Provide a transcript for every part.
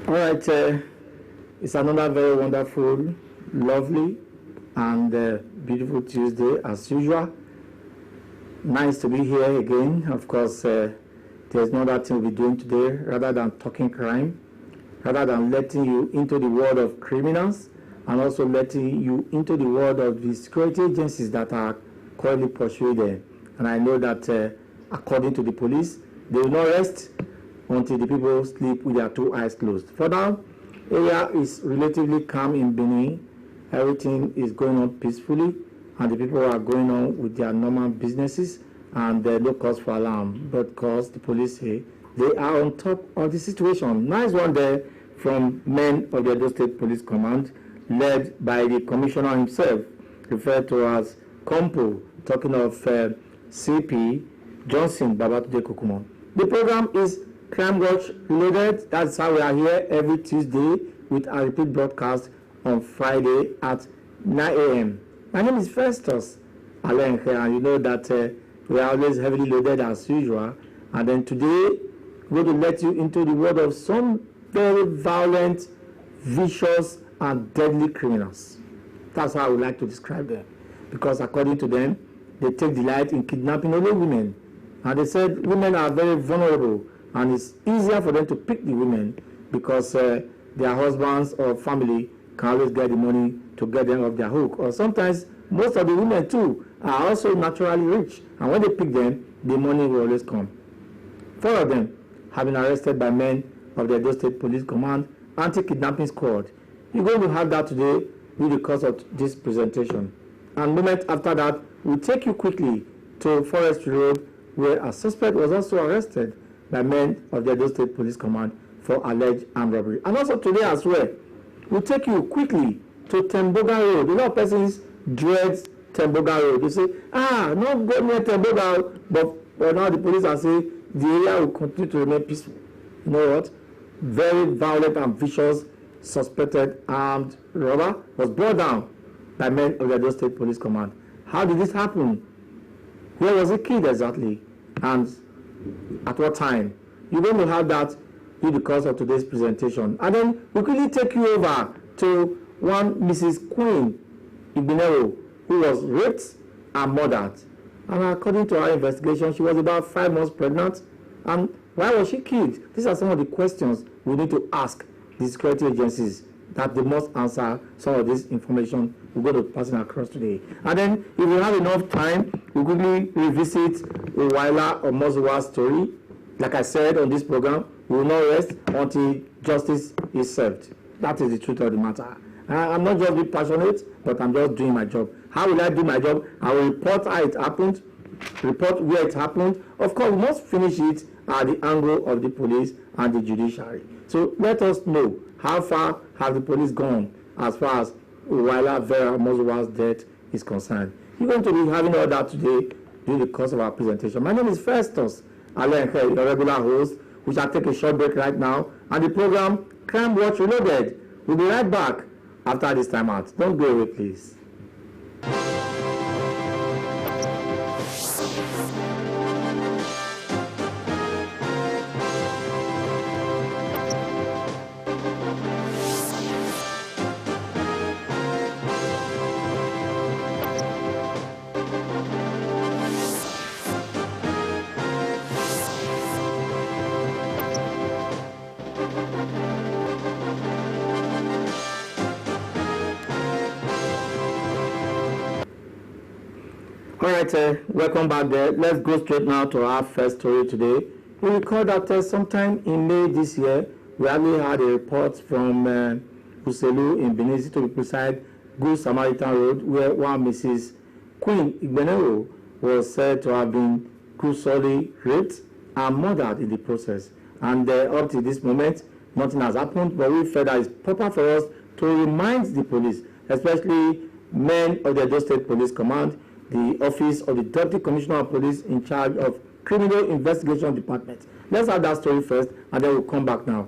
All right, it's another very wonderful, lovely, and beautiful Tuesday as usual. Nice to be here again. Of course, there's no other thing we'll be doing today rather than talking crime, rather than letting you into the world of criminals and also letting you into the world of the security agencies that are currently pursuing them. And I know that according to the police, they will not rest until the people sleep with their two eyes closed. For now, area is relatively calm in Benin. Everything is going on peacefully, and the people are going on with their normal businesses, and there's no cause for alarm. But because the police say they are on top of the situation. Nice one there from men of the Edo State Police Command, led by the commissioner himself, referred to as Compo, talking of CP Johnson Babatunde Kukumo. The program is Crime Watch Loaded. That's how we are here every Tuesday with a repeat broadcast on Friday at 9 a.m. My name is Festus Alenkhe, and you know that we are always heavily loaded as usual. And then today, we're going to let you into the world of some very violent, vicious, and deadly criminals. That's how I would like to describe them. Because according to them, they take delight in kidnapping only women. And they said women are very vulnerable, and it's easier for them to pick the women because their husbands or family can always get the money to get them off their hook. Or sometimes most of the women too are also naturally rich, and when they pick them, the money will always come. 4 of them have been arrested by men of the Edo State Police Command Anti-Kidnapping Squad. You're going to have that today with the course of this presentation. And a moment after that, we'll take you quickly to Forest Road, where a suspect was also arrested by men of the Edo State Police Command for alleged armed robbery. And also today as well, we'll take you quickly to Temboga Road. A lot of persons dread Temboga Road. They say, not go near Temboga, but now the police are saying the area will continue to remain peaceful. You know what? Very violent and vicious suspected armed robber was brought down by men of the Edo State Police Command. How did this happen? Where was the kid exactly? And at what time? You're going to have that in the course of today's presentation. And then we'll quickly take you over to one Mrs. Queen Igbinero, who was raped and murdered. And according to our investigation, she was about 5 months pregnant. And why was she killed? These are some of the questions we need to ask the security agencies that they must answer some of this information we're going to pass across today. And then, if we have enough time, we'll quickly revisit Uwaila or Mozuwa's story. Like I said on this program, we will not rest until justice is served. That is the truth of the matter. I'm not just being passionate, but I'm just doing my job. How will I do my job? I will report how it happened, report where it happened. Of course, we must finish it at the angle of the police and the judiciary. So let us know how far have the police gone as far as Uwaila Vera Mozuwa's death is concerned. You're going to be having all that today during the course of our presentation. My name is Festus Alenkhe, your regular host. We shall take a short break right now. And the program, Crime Watch Reloaded, will be right back after this time out. Don't go away, please. All right, welcome back there. Let's go straight now to our first story today. We recall that sometime in May this year, we actually had a report from Uselu in Benin City, to be precise, Good Samaritan Road, where one Mrs. Queen Igbenero was said to have been cruelly raped and murdered in the process. And up to this moment, nothing has happened, but we felt that it's proper for us to remind the police, especially men of the Edo State Police Command, the office of the Deputy Commissioner of Police in charge of Criminal Investigation Department. Let's have that story first, and then we'll come back now.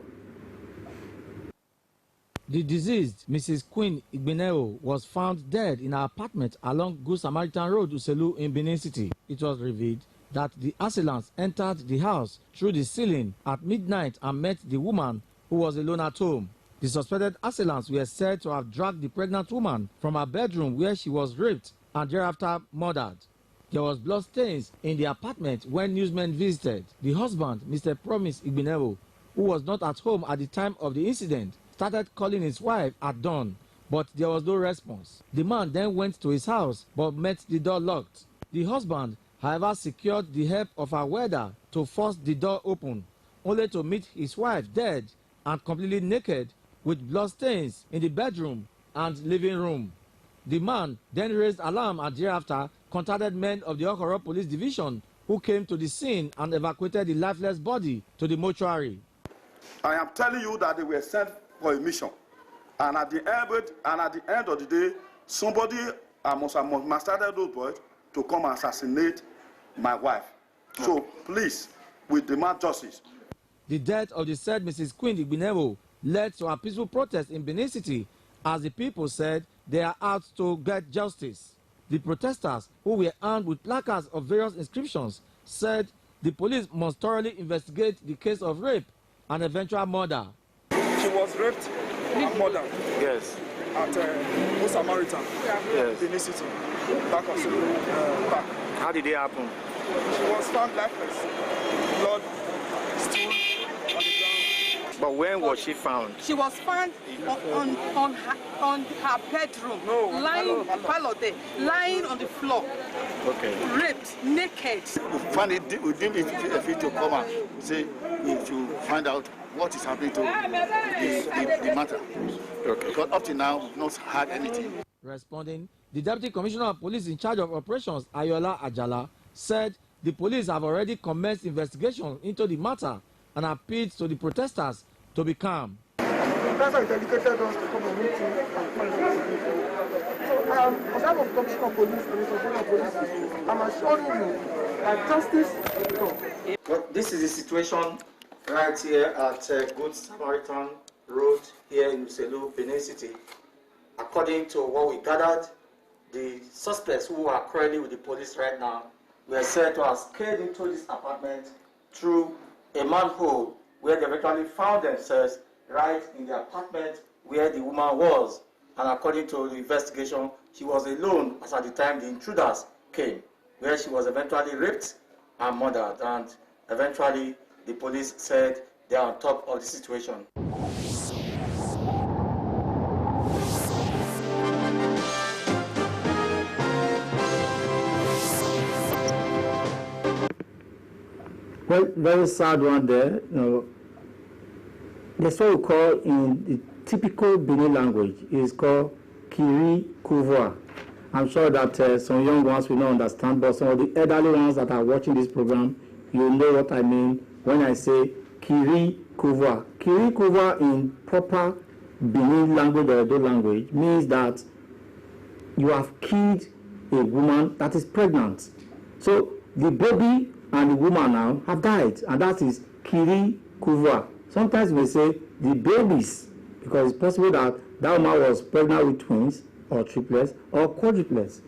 The deceased, Mrs. Queen Igbenero, was found dead in her apartment along Good Samaritan Road, Uselu, in Benin City. It was revealed that the assailants entered the house through the ceiling at midnight and met the woman who was alone at home. The suspected assailants were said to have dragged the pregnant woman from her bedroom where she was raped and thereafter murdered. There was blood stains in the apartment when newsmen visited. The husband, Mr. Promise Igbeneo, who was not at home at the time of the incident, started calling his wife at dawn, but there was no response. The man then went to his house but met the door locked. The husband, however, secured the help of a welder to force the door open, only to meet his wife dead and completely naked with blood stains in the bedroom and living room. The man then raised alarm and thereafter contacted men of the Okoro Police Division, who came to the scene and evacuated the lifeless body to the mortuary. I am telling you that they were sent for a mission, and at the end of the day, somebody must have mastered those boys to come and assassinate my wife. So please, we demand justice. The death of the said Mrs. Queen Igbeneo led to a peaceful protest in Benin City, as the people said they are out to get justice. The protesters, who were armed with placards of various inscriptions, said the police must thoroughly investigate the case of rape and eventual murder. She was raped and murdered. Yes. At Good Samaritan, Yes. Benin City, back of back. How did it happen? She was found lifeless. Blood stool on the ground. But when was she found? She was found on her bedroom, lying on the floor, raped, naked. We find it, we deem it fit to come and say to find out what is happening to the matter. Okay. Because up to now, we've not had anything. Responding, the Deputy Commissioner of Police in charge of operations, Ayola Ajala, said the police have already commenced investigation into the matter and appealed to the protesters to be calm. That's why they dedicated us to come and meet you and find out. So, as I'm a commissioner of police and the police, I'm assuring you that justice will come. Well, this is the situation right here at Good Samaritan Road here in Uselu, Benin City. According to what we gathered, the suspects who are currently with the police right now were said to have scaled into this apartment through a manhole where they eventually found themselves right in the apartment where the woman was. And according to the investigation, she was alone as at the time the intruders came, where she was eventually raped and murdered. And eventually the police said they are on top of the situation. Well, very sad one there. That's what we call in the typical Benin language is called Kiri Kuvwa. I'm sure that some young ones will not understand, but some of the elderly ones that are watching this program, you know what I mean when I say Kiri Kuvwa. Kiri Kuvwa in proper Benin language or Edo language means that you have killed a woman that is pregnant. So the baby and the woman now have died, and that is Kiri Kuvwa. Sometimes we say the babies, because it's possible that that woman was pregnant with twins or triplets or quadruplets.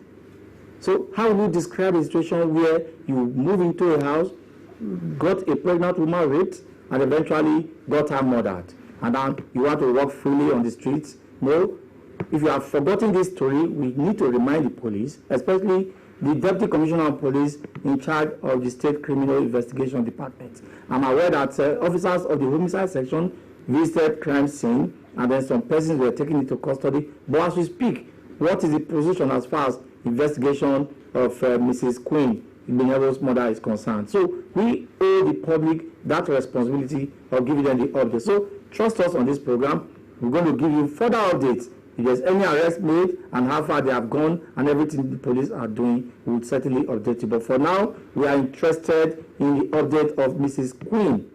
So how will you describe a situation where you move into a house, got a pregnant woman raped, and eventually got her murdered, and then you want to walk freely on the streets? No. If you have forgotten this story, we need to remind the police, especially the Deputy Commissioner of Police in charge of the State Criminal Investigation Department. I'm aware that officers of the homicide section visited crime scene, and then some persons were taken into custody. But as we speak, what is the position as far as investigation of Mrs. Queen Igbeneo's mother is concerned? So we owe the public that responsibility of giving them the update. So trust us on this program. We're going to give you further updates. If there's any arrest made and how far they have gone and everything the police are doing, we will certainly update you. But for now, we are interested in the update of Mrs. Queen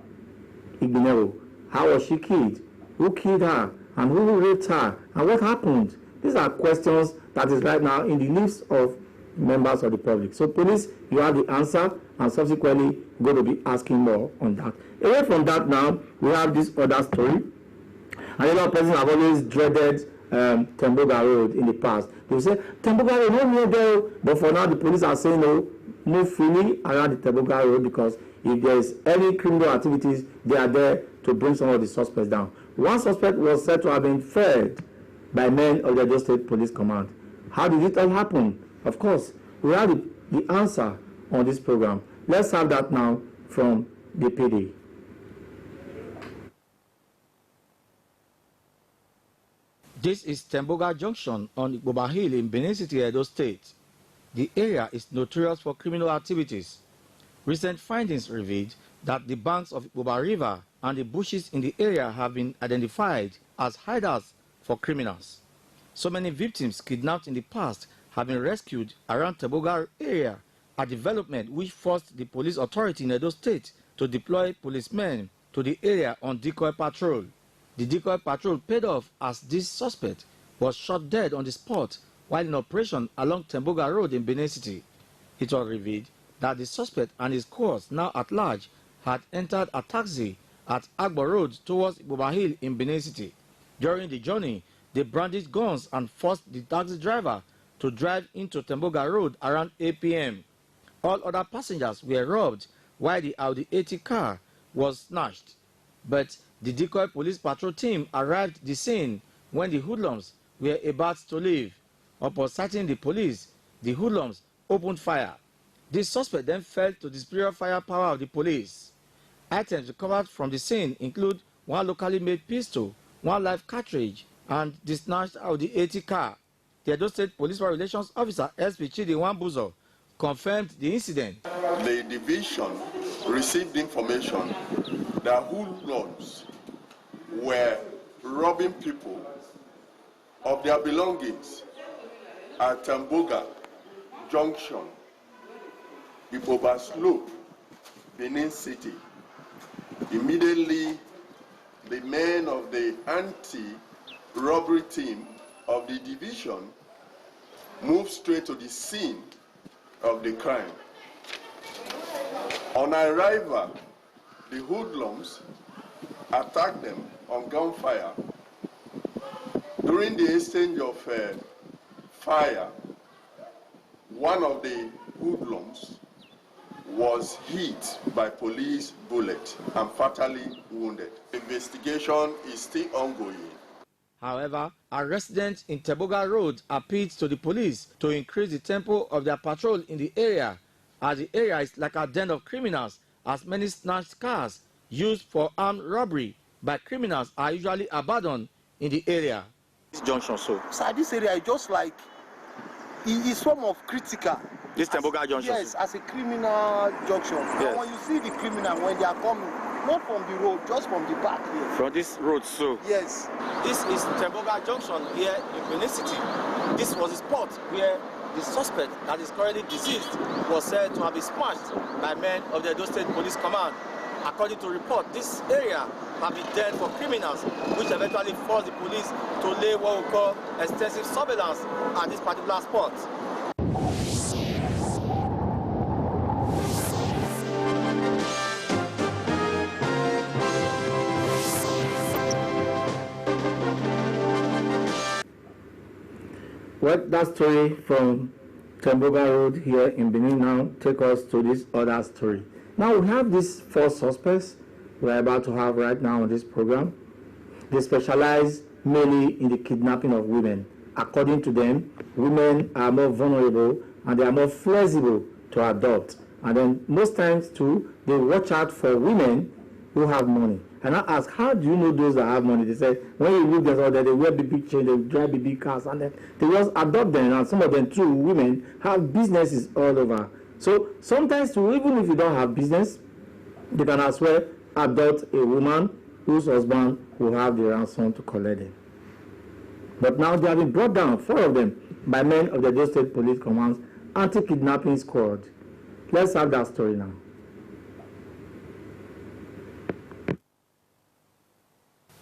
Igbeneo. How was she killed? Who killed her? And who raped her? And what happened? These are questions that is right now in the lips of members of the public. So police, you have the answer, and subsequently going to be asking more on that. Away from that now, we have this other story. Another person have always dreaded Temboga Road in the past. They will say, Temboga Road, no near there. But for now, the police are saying, no, move freely around the Temboga Road, because if there is any criminal activities, they are there to bring some of the suspects down. One suspect was said to have been felled by men of the Edo State Police Command. How did it all happen? Of course, we have the answer on this program. Let's have that now from the PD. This is Temboga Junction on Igboba Hill in Benin City, Edo State. The area is notorious for criminal activities. Recent findings revealed that the banks of Igboba River and the bushes in the area have been identified as hideouts for criminals. So many victims kidnapped in the past have been rescued around Temboga area, a development which forced the police authority in Edo State to deploy policemen to the area on decoy patrol. The decoy patrol paid off as this suspect was shot dead on the spot while in operation along Temboga Road in Benin City. It was revealed that the suspect and his cohorts, now at large, had entered a taxi at Agbo Road towards Igboba Hill in Benin City. During the journey, they brandished guns and forced the taxi driver to drive into Temboga Road around 8 p.m. All other passengers were robbed while the Audi 80 car was snatched. But the decoy police patrol team arrived at the scene when the hoodlums were about to leave. Upon sighting the police, the hoodlums opened fire. This suspect then fell to the superior firepower of the police. Items recovered from the scene include one locally made pistol, one live cartridge, and the snatched Audi 80 car. The Edo State Police Relations Officer SP Chidi Wambuzo confirmed the incident. The division received information that hoodlums were robbing people of their belongings at Temboga Junction, Igboba Slope, Benin City. Immediately, the men of the anti-robbery team of the division moved straight to the scene of the crime. On arrival, the hoodlums attacked them on gunfire. During the exchange of fire, one of the hoodlums was hit by police bullet and fatally wounded. The investigation is still ongoing. However, a resident in Temboga Road appealed to the police to increase the tempo of their patrol in the area, as the area is like a den of criminals, as many snatched cars used for armed robbery by criminals are usually abandoned in the area. This junction, so this area is just like, it is form of critical. this Temboga junction. Yes, as a criminal junction. Yes. And when you see the criminal, when they are coming, not from the road, just from the back here. From this road, so Yes. This is Temboga Junction here in Benin City. This was the spot where the suspect that is currently deceased was said to have been smashed by men of the Edo State Police Command. According to report, this area have been den for criminals, which eventually forced the police to lay what we call extensive surveillance at this particular spot. Well, that story from Temboga Road here in Benin now take us to this other story. Now we have these 4 suspects we are about to have right now on this program. They specialize mainly in the kidnapping of women. According to them, women are more vulnerable and they are more flexible to adopt. And then most times too, they watch out for women who have money. And I ask, how do you know those that have money? They say, when you look at them, they wear big chains, they drive big cars, and then they just adopt them. And some of them too, women, have businesses all over. So sometimes too, even if you don't have business, they can as well adopt a woman whose husband will have the ransom to collect them. But now they have been brought down, 4 of them, by men of the Edo State Police Command's anti-kidnapping squad. Let's have that story now.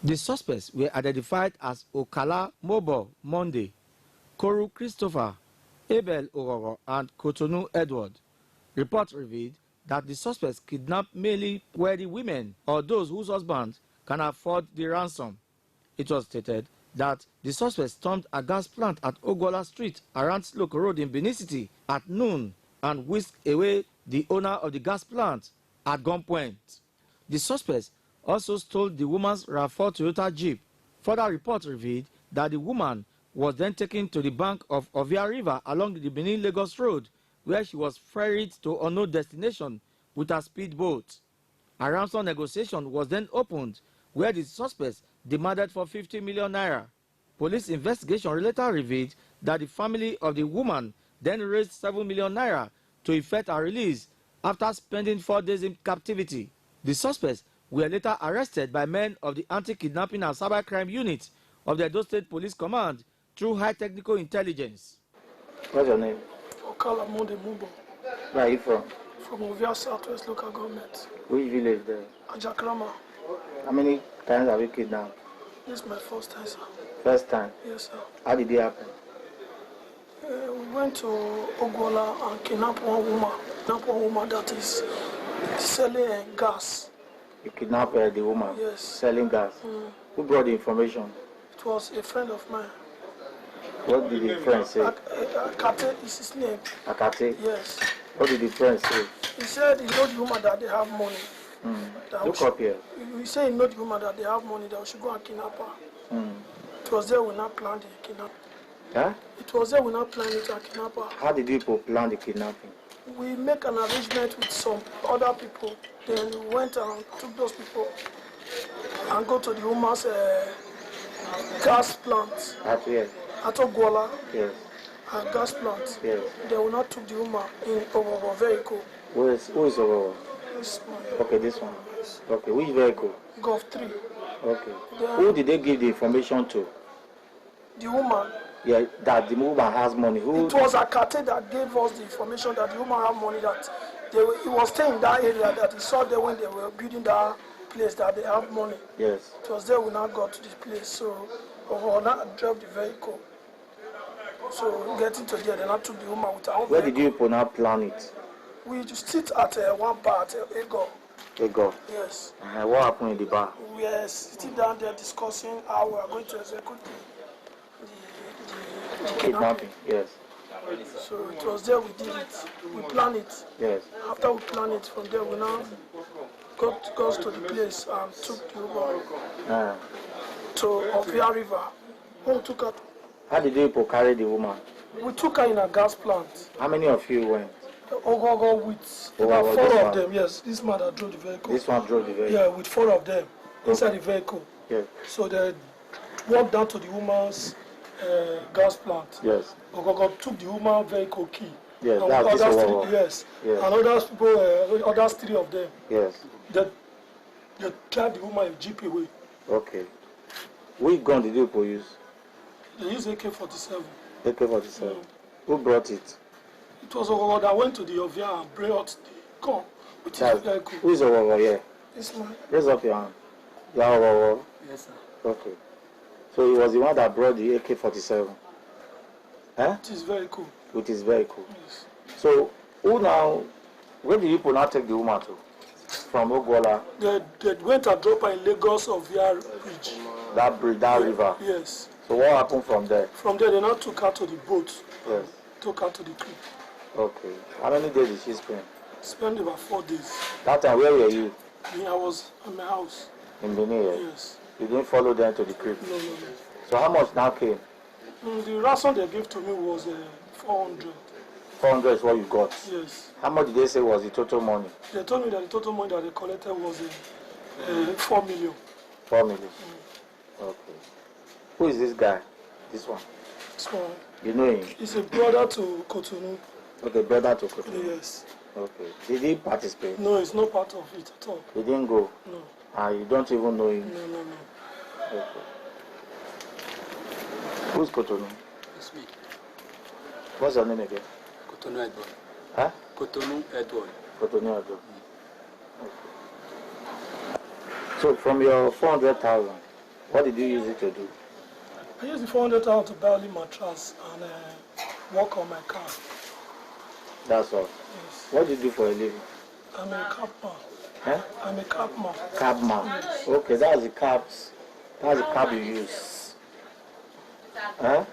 The suspects were identified as Okala Mobo Monday, Koru Christopher, Abel Ororo, and Kotonu Edward. Reports revealed that the suspects kidnapped mainly wealthy women or those whose husbands can afford the ransom. It was stated that the suspects stormed a gas plant at Ogola Street around Sloko Road in Benin City at noon and whisked away the owner of the gas plant at gunpoint. The suspects also stole the woman's RAV4 Toyota Jeep. Further reports revealed that the woman was then taken to the bank of Ovia River along the Benin-Lagos Road, where she was ferried to unknown destination with a speedboat. A ransom negotiation was then opened, where the suspects demanded for 50 million naira. Police investigation later revealed that the family of the woman then raised 7 million naira to effect her release after spending 4 days in captivity. The suspects were later arrested by men of the Anti-Kidnapping and Cybercrime Unit of the Edo State Police Command through high technical intelligence. What's your name? Okala Monde Mumbo. Where are you from? From Ovia Southwest Local Government. Which village there? Ajakrama. How many times have you kidnapped? This is my first time, sir. First time? Yes, sir. How did it happen? We went to Ogwola and kidnapped one woman that is selling gas. You kidnapped the woman? Yes. Selling gas? Who brought the information? It was a friend of mine. What did the friend say? Akate is his name. Akate? Yes. What did the friend say? He said he knows the woman that they have money. Look up here. He said he knows the woman that they have money, that we should go and kidnap her. It was there we now planned the kidnapping. Huh? It was there we now planned it and kidnap her. How did people plan the kidnapping? We make an arrangement with some other people. Then we went and took those people and go to the woman's gas plant. At where? At Ogwola. Yes. A gas plant. Yes. They will not took the woman in our vehicle. Who is over? This one. Okay, this one. Okay, which vehicle? Golf 3. Okay. Then Who did they give the information to? the woman. Yeah, that the woman has money. Who? It was Akate that gave us the information that the woman have money, that he was staying in that area, that he saw them when they were building that place, that they have money. Yes. It was there we now got to this place, so we now drove the vehicle. So getting to there, they now took the woman with our own Where vehicle. did you now plan it? We just sit at one bar at Ego. Ego. Yes. What happened in the bar? We are sitting down there discussing how we are going to execute the Kidnapping. Yes. So it was there we did it. We planned it. Yes. After we planned it, from there we now got to the place and took the Uber to Ovia River. When we took her, How did you people carry the woman? we took her in a gas plant. How many of you went? Ogogo with Oh, about wow, 4 this of one. them. Yes, this man that drove the vehicle. This one drove the vehicle. Yeah, with 4 of them inside the vehicle. Yes. So they walked down to the woman's gas plant. Yes. Ogogo took the woman's vehicle key. Yes, And that's others this three, one. yes. Yes. And others people, others 3 of them. Yes. They carried the woman in jeep away. Okay. Which gun did you people use? They used AK-47. AK-47. Who brought it? It was Ogogo that went to the Ovia and brought the gun with his That's, vehicle. who is over here? This man. Raise up your hand. You are over. Yes, sir. Okay. So he was the one that brought the AK-47. Huh? It is very cool. With his vehicle. Yes. So who now? Where did you people now take the woman to? From Ogwola? They went and dropped her in Lagos Ovia Bridge. That bridge, that river. Yes. So what happened from there? From there, they now took her to the boat. Yes. Took her to the creek. Okay. How many days did she spend? Spent about 4 days. That time, where were you? I was at my house. In Benin? Yes. You didn't follow them to the creek? No. So how much now came? The ransom they gave to me was 400. 400 is what you got? Yes. How much did they say was the total money? They told me that the total money that they collected was 4 million. 4 million. Okay. Who is this guy? This one? This one. You know him? He's a brother to Cotonou. Okay, brother to Kotonu. Yes. Okay. Did he participate? No, it's not part of it at all. He didn't go? No. And you don't even know him? No. Okay. Who's Kotonu? It's me. What's your name again? Cotonou Edward. Huh? Cotonou Edward. Kotonu Ado. Okay. So from your 400,000, what did you use it to do? I used the 400,000 to buy only mattress and work on my car. That's all. Yes. What do you do for a living? I'm a cabman. Huh? I'm a cabman. Cabman. Yes. Okay, that's the cabs. That's the cab you use. Huh?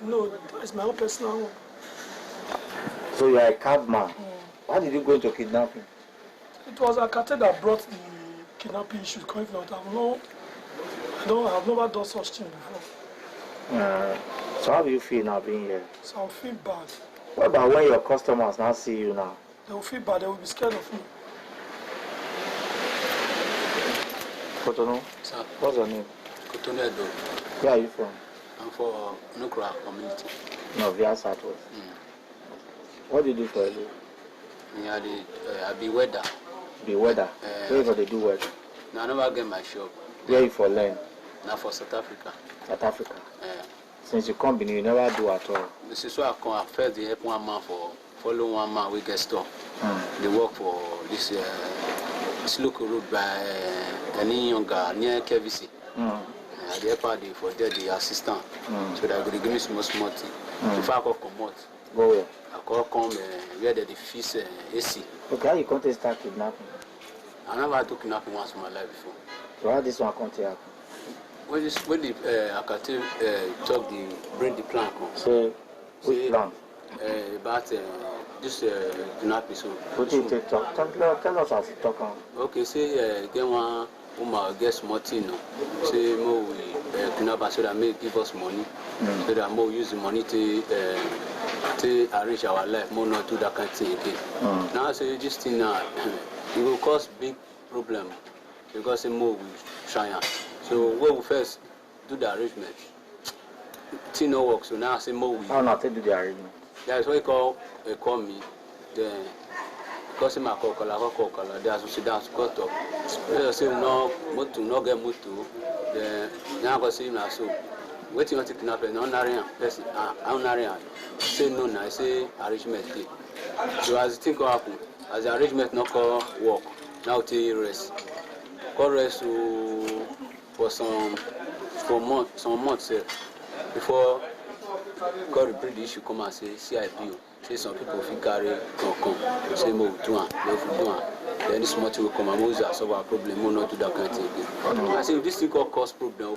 No, it's my own personal one. So you are a cabman. Why did you go into kidnapping? It was Akate that brought the kidnapping issues. Because if not, I have never done such thing before. So how do you feel now being here? So I feel bad. What about when your customers now see you now? They will feel bad. They will be scared of me. Cotonou? Sir. What's your name? Cotonou Edo. Where are you from? I'm for Nukra community. No, via Southwest. What do you do for a living? Yeah, I be weather. Be weather? Where they do weather? Now I never get my shop. Where you for land? Now for South Africa. South Africa? Since you come, you never do at all? This is why I come. I first they help one man for follow one man we get stuff. They work for this local road by any younger near KVC. The help party for there the assistant. So that they give me small thing. If I go come out. Go where? I go come where the fees AC. Okay, how you come to start kidnapping? I never do kidnapping once in my life before. So how this one come to happen? When the I can talk the bring the plan come. So which plan? About this kidnapping. So what do you take talk? Tell us as you talk on. Okay, say get one woman get small thing. Say more we kidnap so that may give us money. So that more use the money to arrange our life. More not do that kind of thing again. Now I say this thing now it will cause big problem because more we try. So when we first do the arrangement, thing no work. So now I say more we. How not to do the arrangement? That is what he call me. Then because my call, they have to sit down to cut up. They say no motor, no get motor. Then now I go see him now. So waiting on to kidnap him. No person. Say no. I say arrangement day. So as the thing go happen, as the arrangement not call work, now take rest. Call rest for some months before God repeat the issue come and say CIP. Say some people feel carry come say more do one, they do one. Then small thing will come and Moses solve our problem, more not do that kind of thing again. I say if this thing cause problem,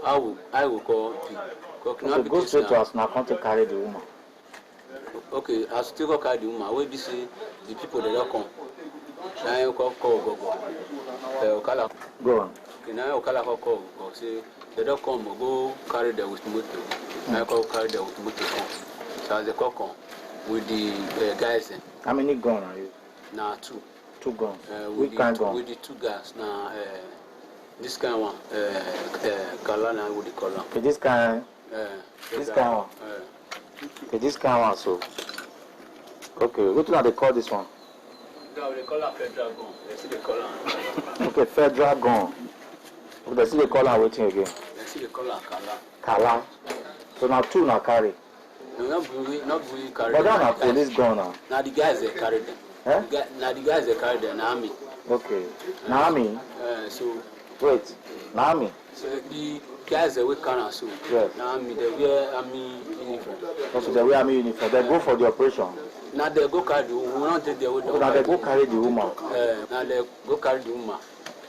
I will call so go straight to us now, come to carry the woman. Okay, as still go carry the woman, where this the people they don't come. Now call go. Go on. Okay, now call say they don't come go carry them with motor. Now call carry them with motor come. So as they come with the guys. How many guns are you? Now two. Two guns. Which kind gun? With the two guys. Now this kind one. Color now with the color. Okay, this kind. This kind one. Okay, this kind one so. Okay, what do they call this one? No, they call it federal gun. They see the color. Okay, federal gun. Okay, they see the color waiting again. They see the color color. Kala. So now two now carry. No, not we carry. But that's not police gun now. Now the guys they carry them. Now the guys they carry them. Now army. Okay. Now army. So. Wait. Now army. So the guys they wear carry so. Yes. Now army they wear army uniform. Also they wear army uniform. They go for the operation. Now they go carry the woman. We not take the woman. So now they go carry the woman. Now they go carry the woman.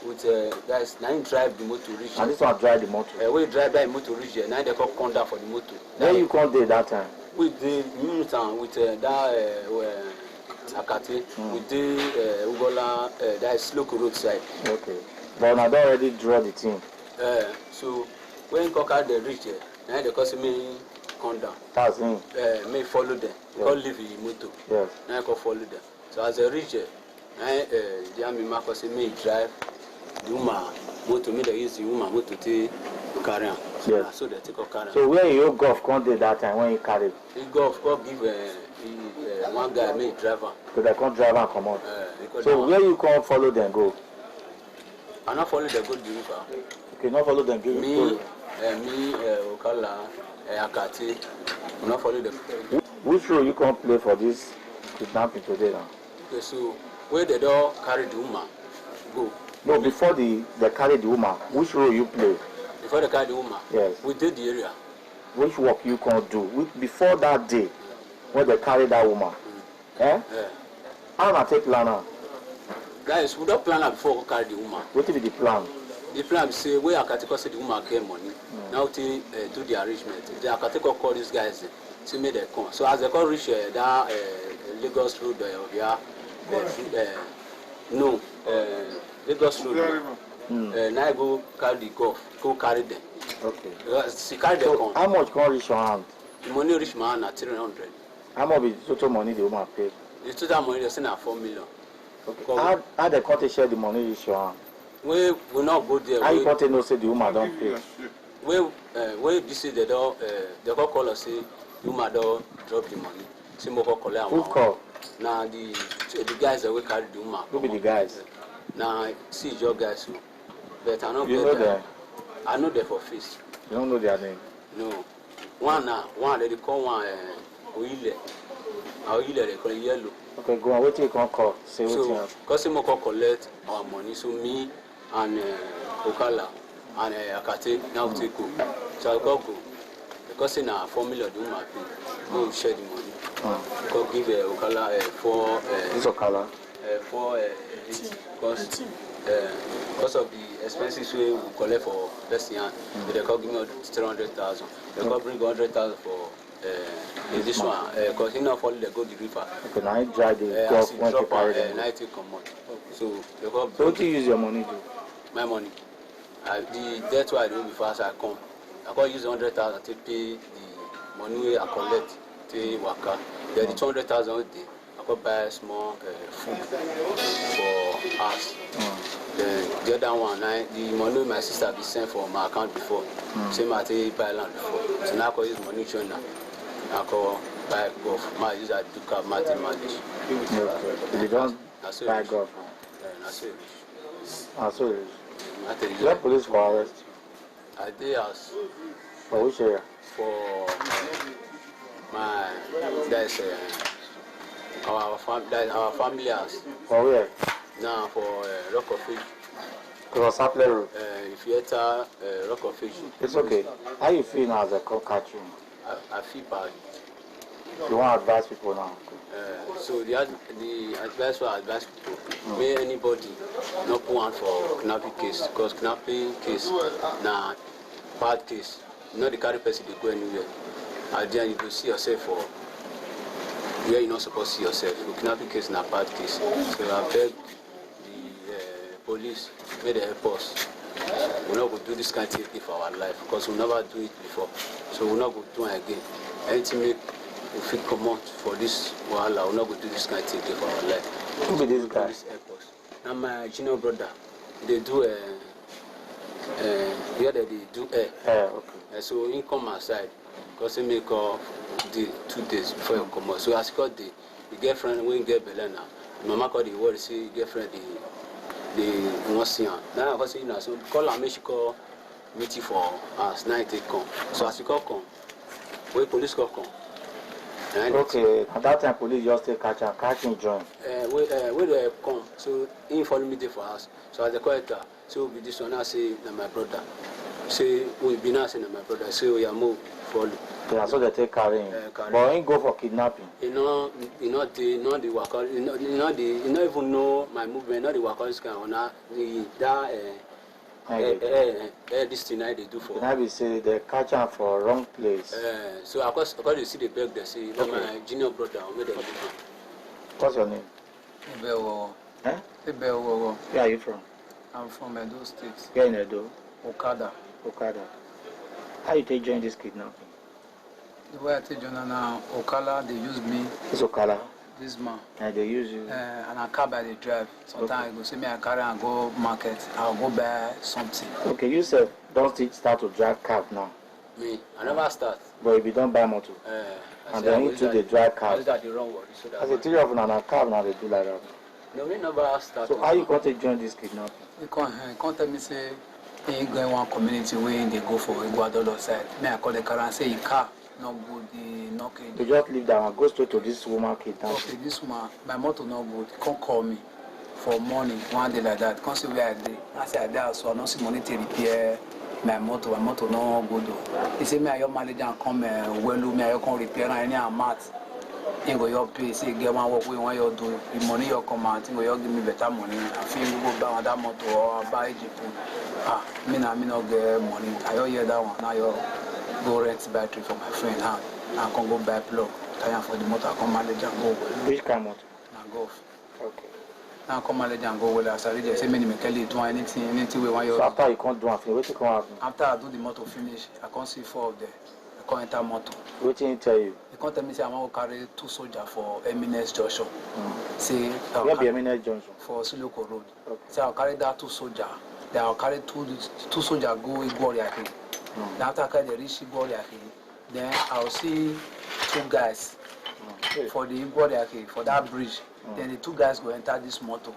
With guys, now you drive the motor reach. And this one drive the motor. We drive by motor reach there. Now they come down for the motor. Where you come there that time? With the Newtown, with that Akate, with the Ugola, that is local roadside. Okay. But now they already draw the team. So when you come the reach there, now they cause me come down. That's him. May follow them. Yes. Call leave the motor. Yes. Now I can follow them. So as I reach there, the army mark say me drive. The woman motor, me they use the woman motor to carry on. Yes. So they take a carry. So where you golf come there that time when you carry? He golf give one guy me driver. So they come drive and come out. So where you come follow them go? I not follow them go the river. Okay, not follow them go. Me, Okala, Akati, not follow them. Which role you come play for this kidnapping today now? Okay, so where they don't carry the woman, go. No, before they carry the woman, which role you play? Before they carry the woman? Yes. We did the area. Which work you can do? Before that day, when they carry that woman? Yeah. How na take plan now? Guys, we don't plan before we carry the woman. What will be the plan? The plan is say, where Akatiko say the woman get money, now to do the arrangement. The Akatiko call these guys, say make they come. So as they come reach that Lagos road, Lagos Road. Now I go carry the golf, go carry them. Okay. She carry them So how much can reach your hand? The money reach my hand at 300. How much is the total money the woman paid? The total money they say na 4 million. Okay. How the country share the money reach your hand? We not go there. How you country know say the woman don't pay? We this is they don't they go call us say the woman don't drop the money. Say mo go collect. Who call? Now the guys that we carry the woman. Who be the guys? Now see your guys who. But I don't you get know them. them? I know them for face. You don't know their name? No. One they call one Oile. Oile they call yellow. Okay, go on. What you can call? Say what you So, have. because we collect our money, so me and Okala and Akate now take go. So I go because in our 4 million do my pay, we share the money. Because give Okala This Okala? because of the expenses we collect for best year, they can give me 300,000. They can bring 100,000 for this one. Because he not follow they go the river. Okay, now I dry the golf when you carry them. Night come out. So they can. So what do you use your money to? My money. That's why I do before as I come. I can use 100,000 to pay the money I collect to waka. Then the 200,000 a day, I can buy small food for us. The other one, the money my sister be sent for my account before. Same I take buy land before. So now I can use money to now. I can buy golf. I use that to car my manage. You don't buy golf? That's it. So you have police for arrest? I did ask. For which area? For my, that's our family house. For where? Now for Rock of Fish. Because Sapler Road. If you enter Rock of Fish. It's okay. How you feel now as a cop catch you? I feel bad. You want to advise people now? So the advice will advise people. May anybody not put one for kidnapping case, because kidnapping case na bad case. Not the carry person to go anywhere. At the end you go see yourself for where you're not supposed to see yourself. The kidnapping case na bad case. So I beg the police, may they help us. We're not going to do this kind of thing for our life because we never do it before. So we're not going to do it again. Anything make we feel come out for this wahala, we're not going to do this kind of thing for our life. Who be this guy? Now my junior brother, they do where they do okay. So he come outside because he make the 2 days before you come out. So as called the girlfriend when get Belen now, mama called the word say girlfriend the wants see her. Now I say so call her make she call meeting for us night they come. So as you call come, where police call come. Okay, at that time police just take catch him join. Where they come, so he follow me there for us. So as the quarter, so be this one I say na my brother. Say we be now say na my brother. Say we are move follow. Yeah, so they take carry him. But he go for kidnapping. You know the worker. You not even know my movement. Not the workers can honor this thing I they do for. Now we say they catch him for wrong place. So of course you see the beg they say okay. My junior brother made them. What's your name? Ibewo. Eh? Ibewo. Where are you from? I'm from Edo State. Where in Edo? Okada. Okada. How you take join this kidnapping? The way I take join now, Okada they use me. It's Okada? This man. And they use you? And I car by the drive. Sometimes I go see me I carry and go market. I'll go buy something. Okay, you said don't start to drive cab now. Me, I never start. But if you don't buy motor. And then you two they drive cab. That the wrong word. So as a 3 of them and a cab now they do like that. No, we never start. So how you going to join this kidnapping? You can't tell me say you go in one community where they go for Iguadolo side. Me I call the car and say your car not good, not good. You just leave that and go straight to this woman kidnapping. Okay, this woman, my motor not good. Can't call me for morning one day like that. Can't see where I did. I say I did so I don't see money to repair my motor not good. He say me I your manager and come well me I can repair any amount. You go your pay, say get one work we want you do. The money you come out, you go give me better money. I feel you go buy that motor or buy Jeep. Me not get money. I hear that one. Now you go rent battery for my friend. I can go buy plug. Time for the motor. I can manage and go. Which kind of motor? Now golf. Okay. Now come manage and go well. As I read, say many Kelly do anything we want you. So after you can't do anything, what you can happen? After I do the motor finish, I can't see 4 of them. I can't enter motor. What did he tell you? He can't tell me say I want to carry 2 soldiers for Eminence Junction. Say where be Eminence Junction? For Siloko Road. Okay. Say I'll carry that 2 soldiers. Then I'll carry two soldiers go Igboria here. Then after I carry the reach Igboria here, then I'll see 2 guys for the Igboria here, for that bridge. Then the 2 guys go enter this motor.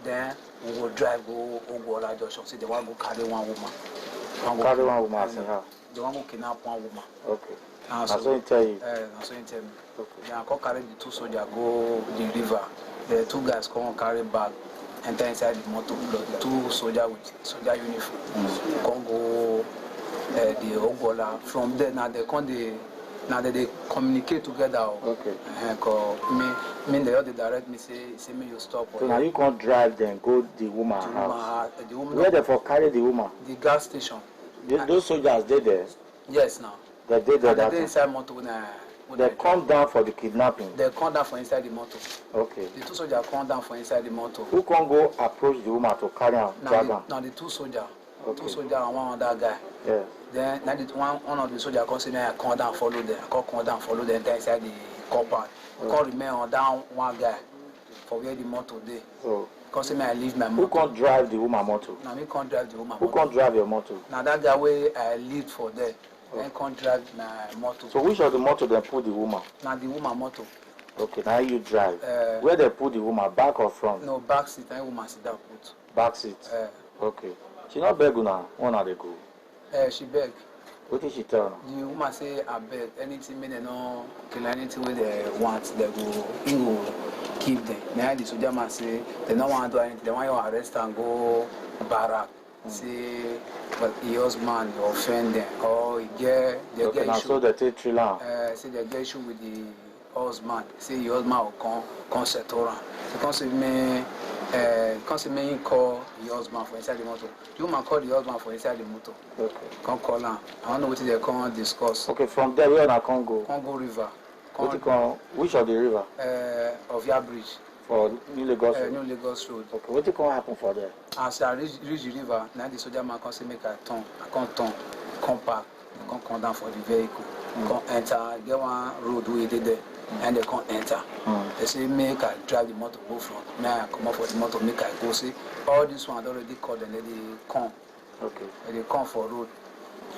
Then we will drive go Ogbola Junction. See, they want to go carry 1 woman. Carry 1 woman, as in how? They want to kidnap 1 woman. Okay. That's what he tell you? That's what he tell me. Okay. Then I come carry the 2 soldiers go the river. The 2 guys come carry bag, enter inside the motor. The 2 soldiers with soldier uniform. Come go the Ogbola. From there now they communicate together. Okay. Me they direct me say me you stop. So now you can't drive them, go the woman house. The woman. Where they for carry the woman? The gas station. Those soldiers they there? Yes now. They there. They inside motor they come down for the kidnapping. They come down for inside the motor. Okay. The 2 soldiers come down for inside the motor. Who can go approach the woman to carry her? Now the 2 soldiers. Okay. 2 soldiers and 1 other guy. Yeah. Then one of the soldiers come say I come down follow them. I come down follow them inside the compound. I come remain on down 1 guy for where the motor dey. Oh. Come say I leave my motor. Who can't drive the woman motor? Now me can't drive the woman motor. Who can't drive your motor? Now that guy where I lead for there. Then can't drive my motor. So which of the motor they put the woman? Now the woman motor. Okay, now you drive. Where they put the woman, back or front? No, back seat. Now woman sit down put. Back seat. Okay. She not beg now. One of they go. She beg. What did she tell her? The woman say I beg anything me they no kill anything where they want they go keep them. Now the soldier man say they don't want to do anything. They want you arrest and go barrack. Say but he husband offend them or he get issue. So they take trailer. Say they get issue with the husband. Say the husband will come settle around. So come say me call the husband for inside the motor. The woman call the husband for inside the motor. Okay. Come call him. I don't know what they come discuss. Okay, from there where I can go? Congo River. Which of the river? Ovia Bridge. For New Lagos Road? New Lagos Road. Okay, what can happen for there? As I reach the river, now the soldier man come say make I turn. I can't turn. Come back. I come down for the vehicle. Come enter. Get 1 road where they there. And they can't enter. They say make I drive the motor go front. Now I come up for the motor, make I go. See, all this one already called and they come. Okay. They come for road.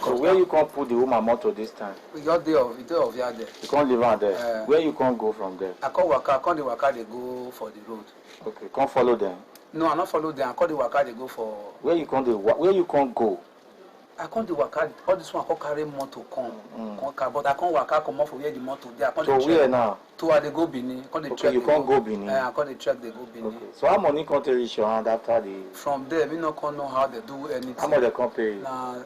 So where you can't put the woman motor this time? Your day of here there. You can't leave her there. Where you can't go from there? I can't the waka they go for the road. Okay, can't follow them. No, I not follow them. I can't the waka they go for. Where you can't go? I can't do waka. All this one I can't carry motor come. But I can't waka come off for where the motor there. So where now? To where they go Benin. Okay, you can't go Benin. I can't the track they go Benin. Okay. So how money can't reach your hand after the? From there, we not know how they do anything. How much they can't pay? Now,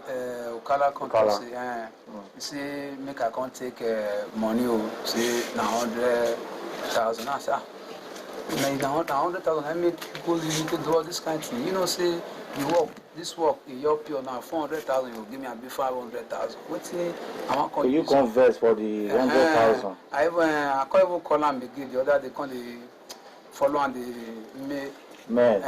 Okala can't say. You see, make I can't take money. Say now 100,000. I say, now 100,000. I make people to do all this kind of thing. You know, say. This work, you help you now 400,000, you give me a bit 500,000. What's it? I want to. So you converse for the 100,000. I can't even call and give the other. They can't follow and they men.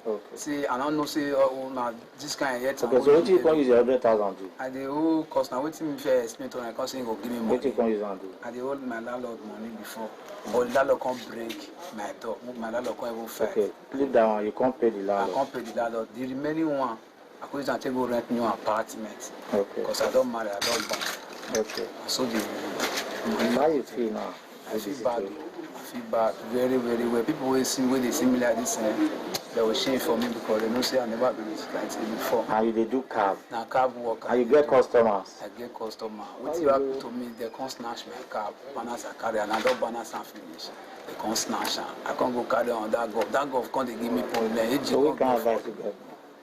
Okay. See, I don't know. See, now this kind of yet. Okay, so what you can use the 100,000 do? I the whole cost now. Wait till me fair estimate on. I can't say go give me money. What you can use and do? I the hold my landlord money before. Or the landlord can't break my door. My landlord can't even fight. Okay, leave that one. You can't pay the landlord. I can't pay the landlord. The remaining one, I could just take go rent new apartment. Okay. Because I don't marry, I don't buy. Okay. So the. How you feel now? I feel bad. I feel bad. Very, very well. People will see when they see me like this, they will shame for me because they know say I never been this kind of before. And you do cab? Now cab work. And you get customers? I get customers. What you happen to me, they can't snatch my cab. Balance I carry and I don't balance and finish. They can't snatch and I can't go carry on that golf. That golf can't they give me problem. So we can't advise you get?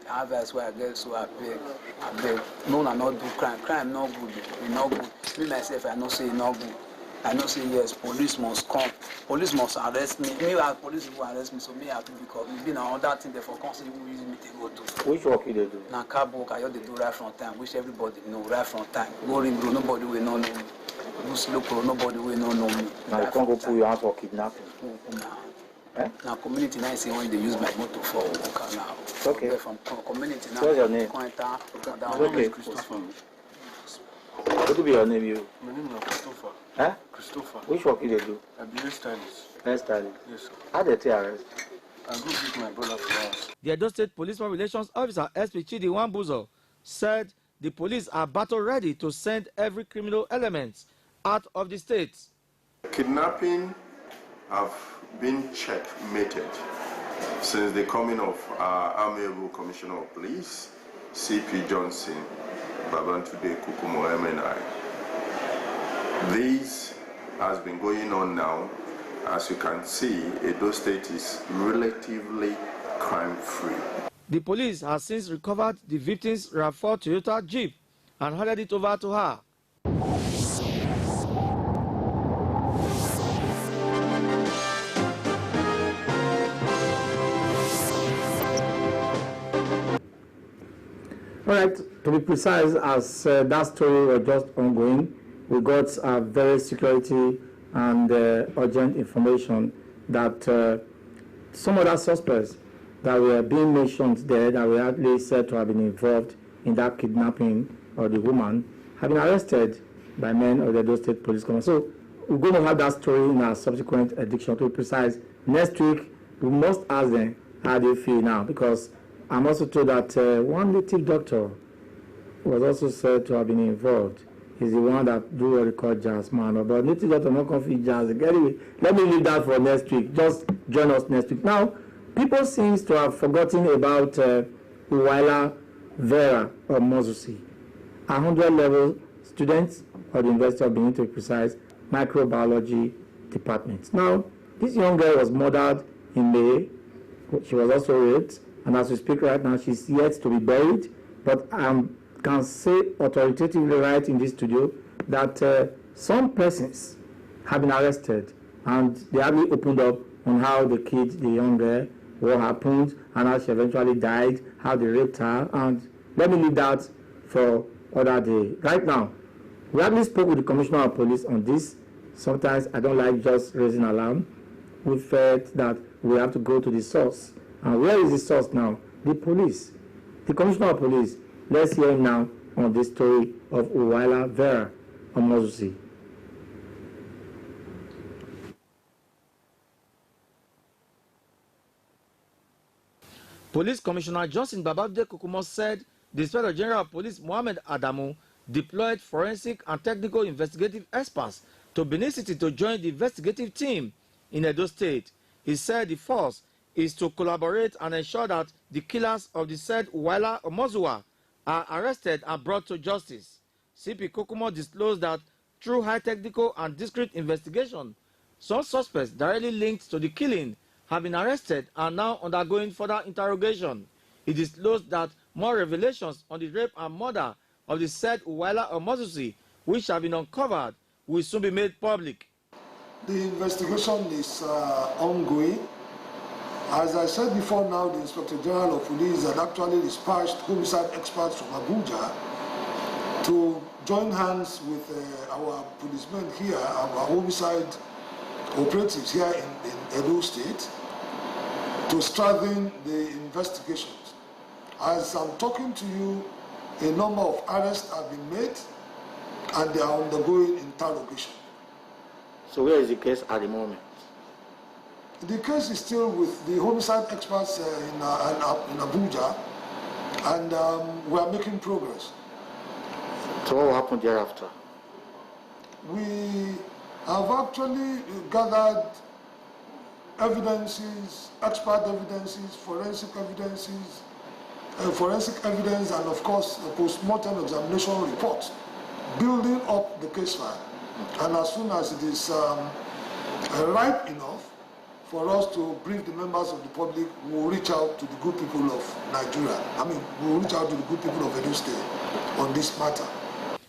Advice where I get so I beg. No, I not do crime. Crime not good. It's not good. Me myself, I not say it's not good. I know say yes, police must come. Police must arrest me. Me as police will arrest me, so me have to because we been on that thing therefore constantly who use me to go do. Which work you do? Now cab work I just do right from time, which everybody know right from time. Go ring bro, nobody will know me. Do slow pro, nobody will know me. Now you can't go put your hands for kidnapping. Now community now say when they use my motor for work now. Okay. From community now. What's your name? Okay. Christopher. What will be your name, you? My name is Christopher. Huh? Christopher. Which work did you do? I be hairstylist. Hairstylist. Yes, sir. How did they arrest? I go with my brother for house. The Edo State Police Public Relations Officer SP Chidi Wambuzo said the police are battle ready to send every criminal element out of the state. Kidnapping have been checkmated since the coming of our Amiable Commissioner of Police, CP Johnson, Babantude Kukumo MNI. This has been going on now. As you can see, Edo State is relatively crime-free. The police has since recovered the victim's RAV4 Toyota Jeep and handed it over to her. All right, to be precise, as that story was just ongoing, we got very security and urgent information that some other suspects that were being mentioned there, that were at least said to have been involved in that kidnapping of the woman, have been arrested by men of the Edo State Police Command. So we're going to have that story in our subsequent edition. To be precise, next week we must ask them how they feel now, because I'm also told that one native doctor was also said to have been involved. He's the one that do what we call jazz man. But native doctor not going to feel jazz. Anyway, let me leave that for next week. Just join us next week. Now, people seem to have forgotten about Uwaila Vera or Mozusi, 100-level students of the University of Benin, to be precise, microbiology department. Now, this young girl was murdered in May. She was also raped, and as we speak right now, she's yet to be buried. But I can say authoritatively right in this studio that some persons have been arrested, and they have been opened up on how they killed the young girl, what happened, and how she eventually died, how they raped her. And let me leave that for other day. Right now, we actually spoke with the Commissioner of Police on this. Sometimes I don't like just raising alarm. We felt that we have to go to the source. And where is the source now? The police. The Commissioner of Police. Let's hear him now on this story of Uwaila Vera Omozusi. Police Commissioner Johnson Bababde Kukumo said the Inspector General of Police Mohammed Adamu deployed forensic and technical investigative experts to Benin City to join the investigative team in Edo State. He said the force is to collaborate and ensure that the killers of the said Uwaila Omozuwa are arrested and brought to justice. CP Kukumo disclosed that through high technical and discreet investigation, some suspects directly linked to the killing have been arrested and now undergoing further interrogation. He disclosed that more revelations on the rape and murder of the said Uwaila Omozusi, which have been uncovered, will soon be made public. The investigation is ongoing. As I said before now, the Inspector General of Police had actually dispatched homicide experts from Abuja to join hands with our policemen here, our homicide operatives here in Edo State, to strengthen the investigations. As I'm talking to you, a number of arrests have been made and they are undergoing interrogation. So where is the case at the moment? The case is still with the homicide experts in Abuja, and we are making progress. So what will happen thereafter? We have actually gathered evidences, expert evidences, forensic evidences, forensic evidence, and of course a post-mortem examination report, building up the case file. And as soon as it is ripe enough for us to brief the members of the public, we will reach out to the good people of Nigeria. We will reach out to the good people of Edo State on this matter.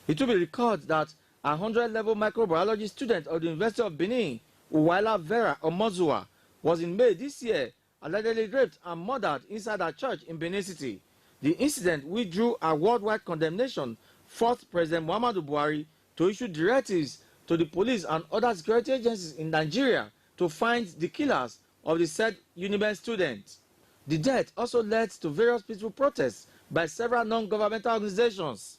It will be recalled that a 100-level microbiology student of the University of Benin, Uwaila Vera Omozuwa, was in May this year allegedly raped and murdered inside a church in Benin City. The incident, which drew a worldwide condemnation, forced President Muhammadu Buhari to issue directives to the police and other security agencies in Nigeria to find the killers of the said Unimed student. The death also led to various peaceful protests by several non-governmental organizations.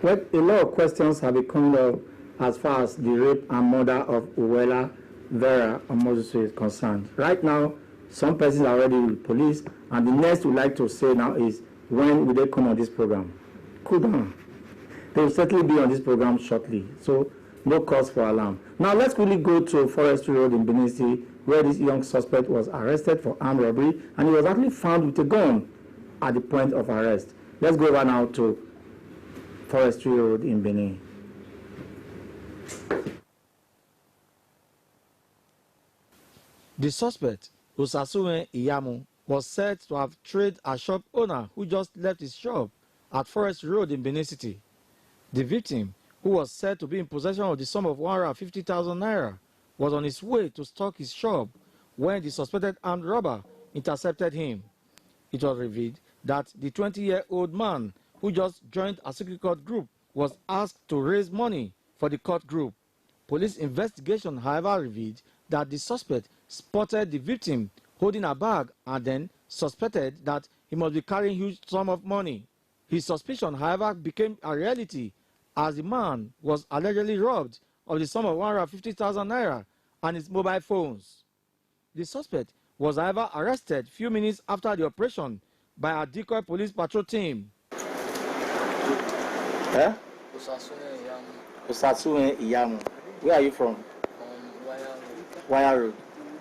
Well, a lot of questions have been coming up as far as the rape and murder of Uwela Vera Omozusu is concerned. Right now, some persons are already with police, and the next we'd like to say now is, when will they come on this program? Cool down. They will certainly be on this program shortly, so no cause for alarm. Now let's quickly go to Forestry Road in Benin City, where this young suspect was arrested for armed robbery, and he was actually found with a gun at the point of arrest. Let's go over now to Forestry Road in Benin. The suspect, Osasue Iyamu, was said to have trailed a shop owner who just left his shop at Forest Road in Benin City. The victim, who was said to be in possession of the sum of 150,000 naira, was on his way to stock his shop when the suspected armed robber intercepted him. It was revealed that the 20-year-old man who just joined a secret court group was asked to raise money for the court group. Police investigation, however, revealed that the suspect spotted the victim holding a bag and then suspected that he must be carrying a huge sum of money. His suspicion, however, became a reality as the man was allegedly robbed of the sum of 150,000 naira and his mobile phones. The suspect was, however, arrested a few minutes after the operation by a decoy police patrol team. Eh? Osasue Iyamu. Where are you from? Wire Road.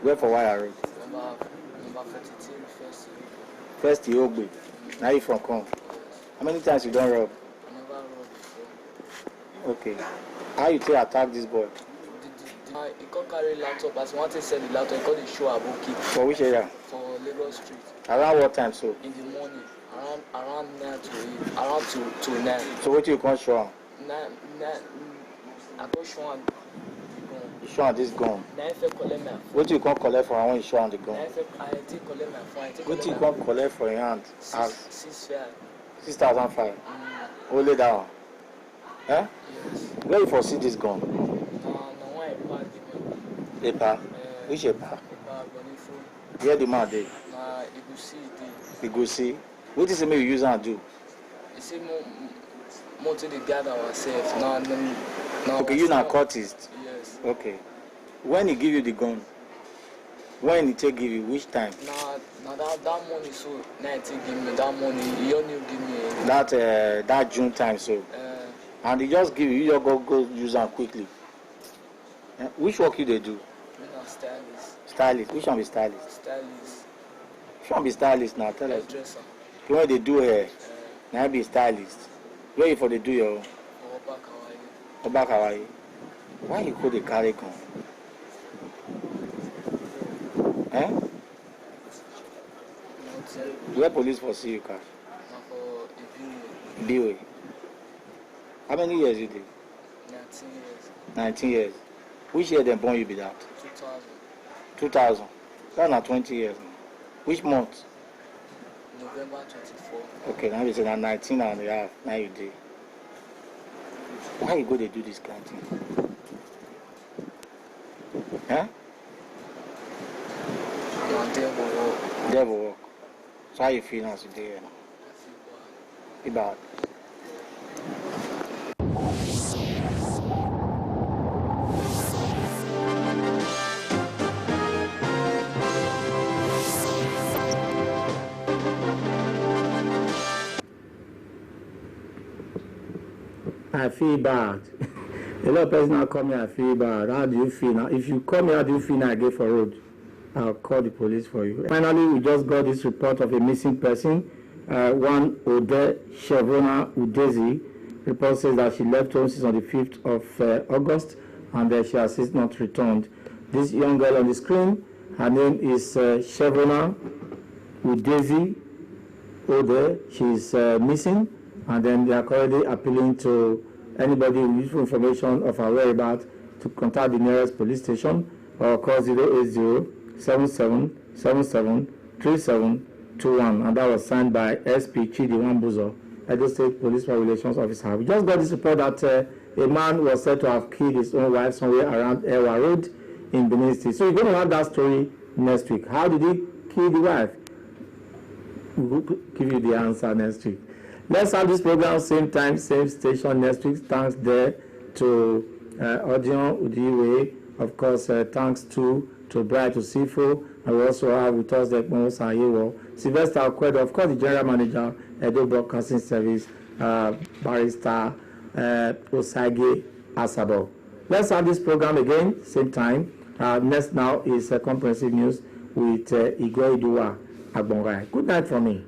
Where for Wire Road? Number 42, First Iogbe. Now you from Kong. How many times you don't rob? I never robbed before. Okay. How you take attack this boy? He can't carry laptop. As one thing said the laptop, he can't show a book. For which area? For Lagos Street. Around what time so? In the morning. Around 9 to 8. Around to 9. So what you can't show him? 9. I don't show him. You show him this gun. 9 if I collect my phone. What you can't collect for when you show him the gun? 9 if I take collect my phone. What you can't collect for your hand? 6,500. Only that one. Eh? Yes. Where you foresee this gun? No, why Paper? Which paper? Paper, Where the man dey? Nah, you go see it. You go see. What is it make you use and do? You see more to the gather ourselves. Now. Okay, you not courtist. Yes. Okay. When he give you the gun, when he take give you, which time? Now that money so now he take give me that money. He only give me. That June time so. And he just give you just go use them quickly. Which work you they do? Stylist. Stylist. Which one be stylist? Stylist. Which one be stylist now? Tell us. Dresser. When they do hair, now be stylist. Where you for they do your? Oba Kawaii. Why you go they carry gun? Eh? Where police for see you cash? Biwe. How many years you did? 19 years. 19 years. Which year they born you be that? 2000. 2000. That's not 20 years now. Which month? November 24. Okay, now it's 19 and a half. Now you did. Why you go to do this kind of thing? Huh? No, devil work. Devil work. So how you feel now today? You know? I feel bad. Bad. I feel bad. A lot of people now call me, I feel bad. How do you feel now? If you call me, how do you feel now I get for road? I'll call the police for you. Finally, we just got this report of a missing person. One Ode Chevrona Udezi report says that she left home since on the 5th of August and she has since not returned. This young girl on the screen, her name is Chevrona Udezi Ode. She's missing, and then they are currently appealing to anybody with useful information of her whereabouts to contact the nearest police station or call 080 7777 37 21, and that was signed by SP Chidi Wambuzo, Edo State Police Relations Officer. We just got this report that a man was said to have killed his own wife somewhere around Ewa Road in Benin State. So we're going to have that story next week. How did he kill the wife? We'll give you the answer next week. Let's have this program same time, same station next week. Thanks there to Odion Udiwe. Of course, thanks to Bright to Sifo. And we also have with us the Sylvester Okwedo, of course, the General Manager, Edo Broadcasting Service, Barrister Osage Asabo. Let's have this program again, same time. Next now is comprehensive news with Igwe Idua Agbongai. Good night for me.